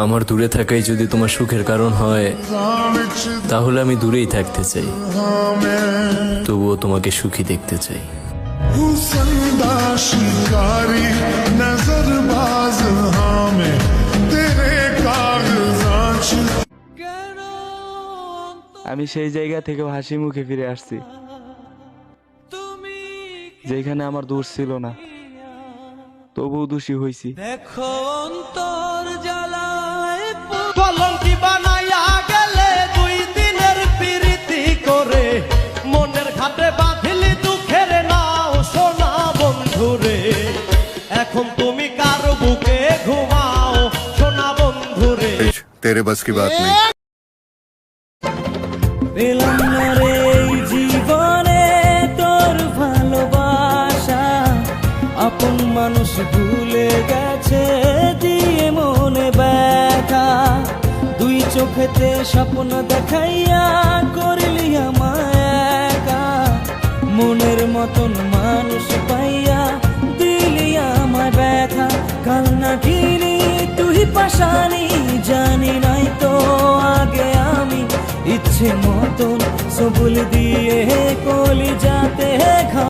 আমার দূরে থাকাই যদি তোমার সুখের কারণ হয়, তাহলে আমি দূরেই থাকতে চাই, তবুও তোমাকে সুখী দেখতে চাই। আমি সেই জায়গা থেকে হাসি মুখে ফিরে আসছি, যেখানে আমার দোষ ছিল না, তবুও দোষী হয়েছি। দেখো অন্তর জ্বালায় কলঙ্কি বানাইয়া গেলে, 2 দিনের প্রীতি করে মনের ঘাটে বাঁধিলি দুঃখের নাও সোনা বন্ধুরে। এখন তুমি কার বুকে ঘুমাও সোনা বন্ধুরে? तेरे बस की बात नहीं। পেলাম না রে এই জীবনে তোর ভালোবাসা, আপন মানুষ ভুলে গেছে দিয়ে মনে ব্যথা। 2 চোখেতে স্বপ্ন দেখাইয়া করলি আমায় একা, মনের মতন মানুষ পাইয়া দিলি আমায় ব্যথা। কাল না কিনি তুই পাশানি, জানি নাই তো আগে আমি ইচ্ছে মতন সবুল দিয়ে